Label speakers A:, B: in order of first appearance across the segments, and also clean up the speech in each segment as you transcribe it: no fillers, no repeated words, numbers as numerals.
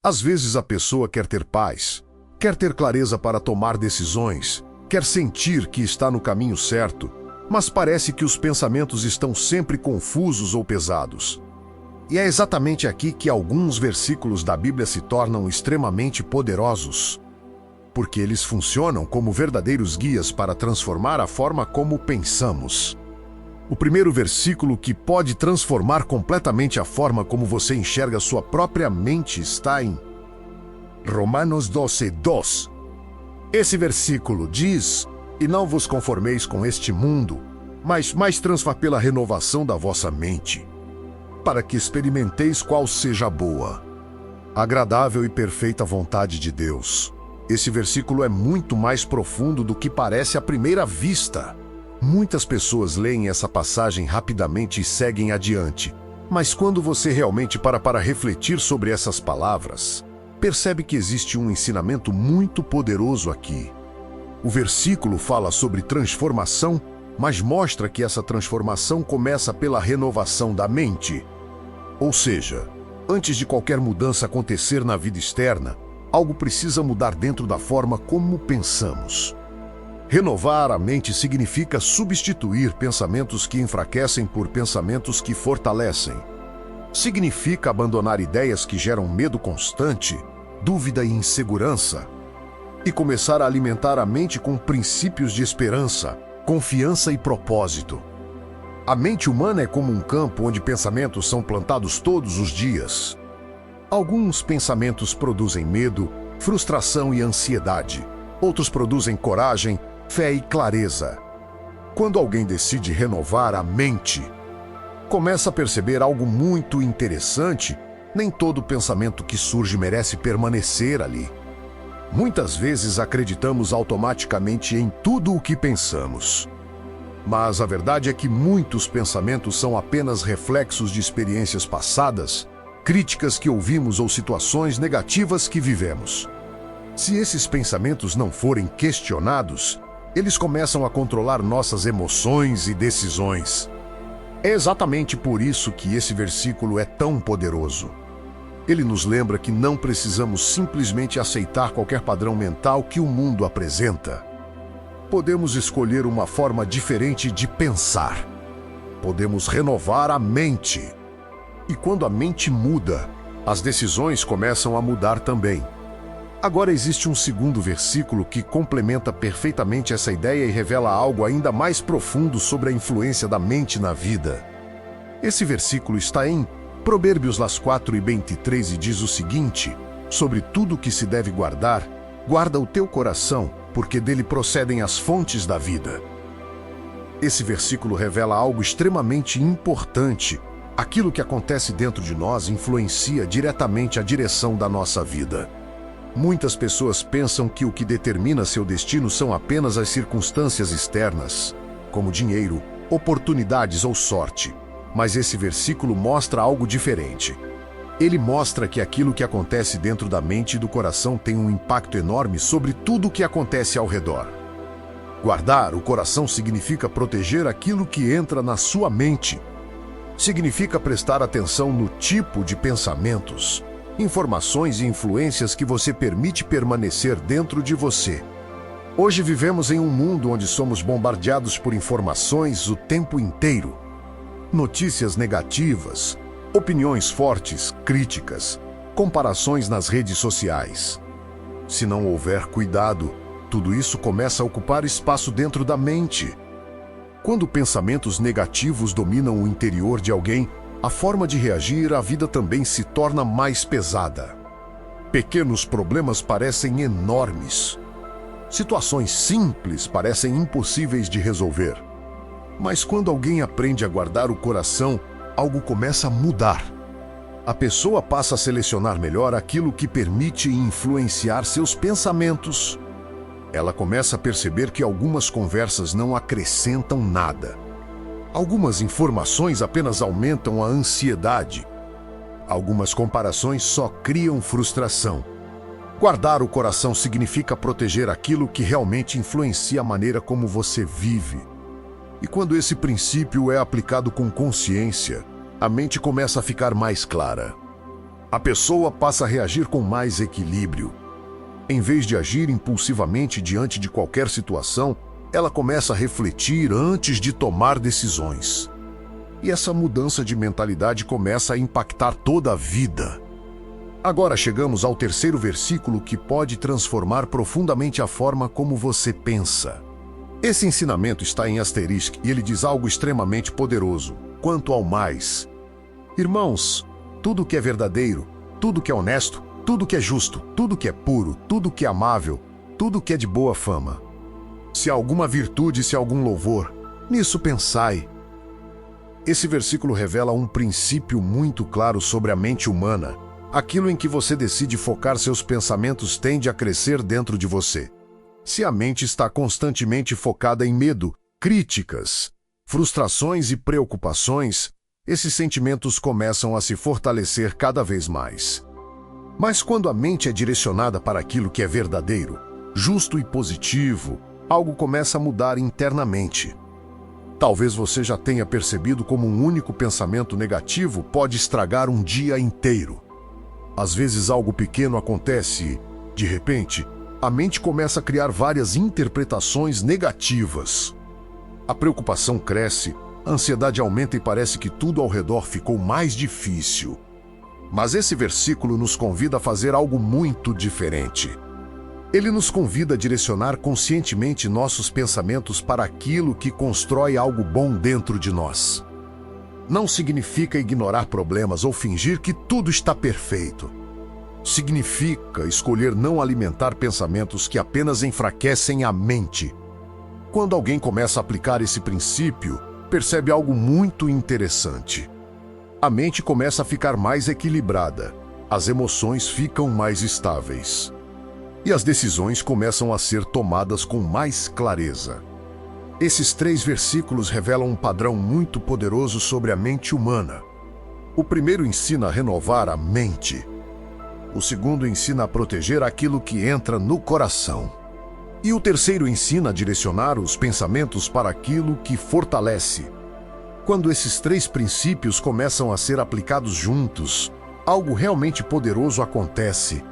A: Às vezes a pessoa quer ter paz, quer ter clareza para tomar decisões, quer sentir que está no caminho certo, mas parece que os pensamentos estão sempre confusos ou pesados. E é exatamente aqui que alguns versículos da Bíblia se tornam extremamente poderosos, porque eles funcionam como verdadeiros guias para transformar a forma como pensamos. O primeiro versículo que pode transformar completamente a forma como você enxerga sua própria mente está em Romanos 12:2. Esse versículo diz: "E não vos conformeis com este mundo, mas transformai pela renovação da vossa mente, para que experimenteis qual seja a boa, agradável e perfeita vontade de Deus." Esse versículo é muito mais profundo do que parece à primeira vista. Muitas pessoas leem essa passagem rapidamente e seguem adiante, mas quando você realmente para refletir sobre essas palavras, percebe que existe um ensinamento muito poderoso aqui. O versículo fala sobre transformação, mas mostra que essa transformação começa pela renovação da mente. Ou seja, antes de qualquer mudança acontecer na vida externa, algo precisa mudar dentro da forma como pensamos. Renovar a mente significa substituir pensamentos que enfraquecem por pensamentos que fortalecem. Significa abandonar ideias que geram medo constante, dúvida e insegurança, e começar a alimentar a mente com princípios de esperança, confiança e propósito. A mente humana é como um campo onde pensamentos são plantados todos os dias. Alguns pensamentos produzem medo, frustração e ansiedade. Outros produzem coragem, fé e clareza. Quando alguém decide renovar a mente, começa a perceber algo muito interessante: nem todo pensamento que surge merece permanecer ali. Muitas vezes acreditamos automaticamente em tudo o que pensamos. Mas a verdade é que muitos pensamentos são apenas reflexos de experiências passadas, críticas que ouvimos ou situações negativas que vivemos. Se esses pensamentos não forem questionados, eles começam a controlar nossas emoções e decisões. É exatamente por isso que esse versículo é tão poderoso. Ele nos lembra que não precisamos simplesmente aceitar qualquer padrão mental que o mundo apresenta. Podemos escolher uma forma diferente de pensar. Podemos renovar a mente. E quando a mente muda, as decisões começam a mudar também. Agora existe um segundo versículo que complementa perfeitamente essa ideia e revela algo ainda mais profundo sobre a influência da mente na vida. Esse versículo está em Provérbios 4:23 e diz o seguinte: "Sobre tudo o que se deve guardar, guarda o teu coração, porque dele procedem as fontes da vida." Esse versículo revela algo extremamente importante. Aquilo que acontece dentro de nós influencia diretamente a direção da nossa vida. Muitas pessoas pensam que o que determina seu destino são apenas as circunstâncias externas, como dinheiro, oportunidades ou sorte. Mas esse versículo mostra algo diferente. Ele mostra que aquilo que acontece dentro da mente e do coração tem um impacto enorme sobre tudo o que acontece ao redor. Guardar o coração significa proteger aquilo que entra na sua mente. Significa prestar atenção no tipo de pensamentos, informações e influências que você permite permanecer dentro de você. Hoje vivemos em um mundo onde somos bombardeados por informações o tempo inteiro. Notícias negativas, opiniões fortes, críticas, comparações nas redes sociais. Se não houver cuidado, tudo isso começa a ocupar espaço dentro da mente. Quando pensamentos negativos dominam o interior de alguém, a forma de reagir à vida também se torna mais pesada. Pequenos problemas parecem enormes. Situações simples parecem impossíveis de resolver. Mas quando alguém aprende a guardar o coração, algo começa a mudar. A pessoa passa a selecionar melhor aquilo que permite influenciar seus pensamentos. Ela começa a perceber que algumas conversas não acrescentam nada. Algumas informações apenas aumentam a ansiedade. Algumas comparações só criam frustração. Guardar o coração significa proteger aquilo que realmente influencia a maneira como você vive. E quando esse princípio é aplicado com consciência, a mente começa a ficar mais clara. A pessoa passa a reagir com mais equilíbrio. Em vez de agir impulsivamente diante de qualquer situação, ela começa a refletir antes de tomar decisões. E essa mudança de mentalidade começa a impactar toda a vida. Agora chegamos ao terceiro versículo que pode transformar profundamente a forma como você pensa. Esse ensinamento está em asterisco e ele diz algo extremamente poderoso. Quanto ao mais. Irmãos, tudo que é verdadeiro, tudo que é honesto, tudo que é justo, tudo que é puro, tudo que é amável, tudo que é de boa fama. Se há alguma virtude, se há algum louvor, nisso pensai. Esse versículo revela um princípio muito claro sobre a mente humana. Aquilo em que você decide focar seus pensamentos tende a crescer dentro de você. Se a mente está constantemente focada em medo, críticas, frustrações e preocupações, esses sentimentos começam a se fortalecer cada vez mais. Mas quando a mente é direcionada para aquilo que é verdadeiro, justo e positivo, algo começa a mudar internamente. Talvez você já tenha percebido como um único pensamento negativo pode estragar um dia inteiro. Às vezes algo pequeno acontece e, de repente, a mente começa a criar várias interpretações negativas. A preocupação cresce, a ansiedade aumenta e parece que tudo ao redor ficou mais difícil. Mas esse versículo nos convida a fazer algo muito diferente. Ele nos convida a direcionar conscientemente nossos pensamentos para aquilo que constrói algo bom dentro de nós. Não significa ignorar problemas ou fingir que tudo está perfeito. Significa escolher não alimentar pensamentos que apenas enfraquecem a mente. Quando alguém começa a aplicar esse princípio, percebe algo muito interessante. A mente começa a ficar mais equilibrada, as emoções ficam mais estáveis. E as decisões começam a ser tomadas com mais clareza. Esses 3 versículos revelam um padrão muito poderoso sobre a mente humana. O primeiro ensina a renovar a mente. O segundo ensina a proteger aquilo que entra no coração. E o terceiro ensina a direcionar os pensamentos para aquilo que fortalece. Quando esses 3 princípios começam a ser aplicados juntos, algo realmente poderoso acontece.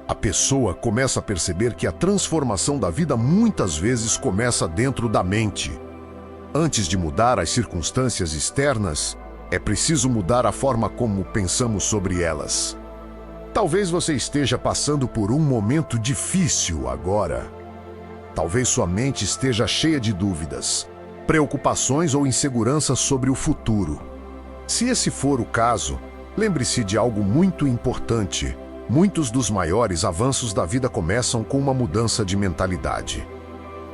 A: A pessoa começa a perceber que a transformação da vida muitas vezes começa dentro da mente. Antes de mudar as circunstâncias externas, é preciso mudar a forma como pensamos sobre elas. Talvez você esteja passando por um momento difícil agora. Talvez sua mente esteja cheia de dúvidas, preocupações ou inseguranças sobre o futuro. Se esse for o caso, lembre-se de algo muito importante. Muitos dos maiores avanços da vida começam com uma mudança de mentalidade.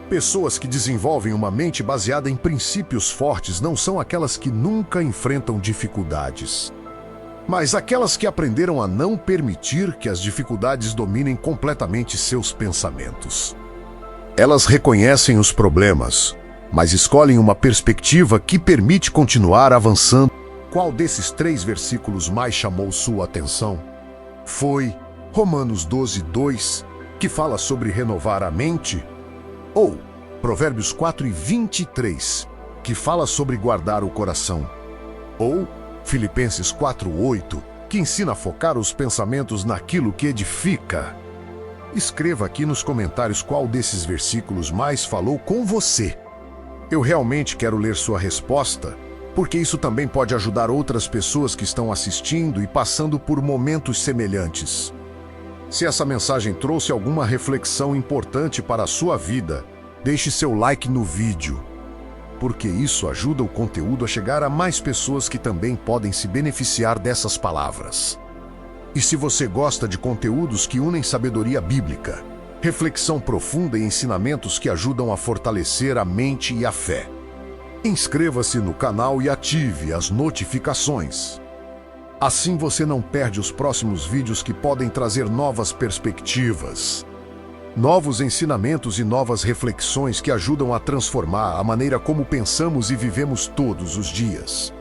A: Pessoas que desenvolvem uma mente baseada em princípios fortes não são aquelas que nunca enfrentam dificuldades, mas aquelas que aprenderam a não permitir que as dificuldades dominem completamente seus pensamentos. Elas reconhecem os problemas, mas escolhem uma perspectiva que permite continuar avançando. Qual desses 3 versículos mais chamou sua atenção? Foi Romanos 12:2, que fala sobre renovar a mente? Ou Provérbios 4:23, que fala sobre guardar o coração? Ou Filipenses 4:8, que ensina a focar os pensamentos naquilo que edifica? Escreva aqui nos comentários qual desses versículos mais falou com você. Eu realmente quero ler sua resposta, porque isso também pode ajudar outras pessoas que estão assistindo e passando por momentos semelhantes. Se essa mensagem trouxe alguma reflexão importante para a sua vida, deixe seu like no vídeo, porque isso ajuda o conteúdo a chegar a mais pessoas que também podem se beneficiar dessas palavras. E se você gosta de conteúdos que unem sabedoria bíblica, reflexão profunda e ensinamentos que ajudam a fortalecer a mente e a fé, inscreva-se no canal e ative as notificações. Assim você não perde os próximos vídeos que podem trazer novas perspectivas, novos ensinamentos e novas reflexões que ajudam a transformar a maneira como pensamos e vivemos todos os dias.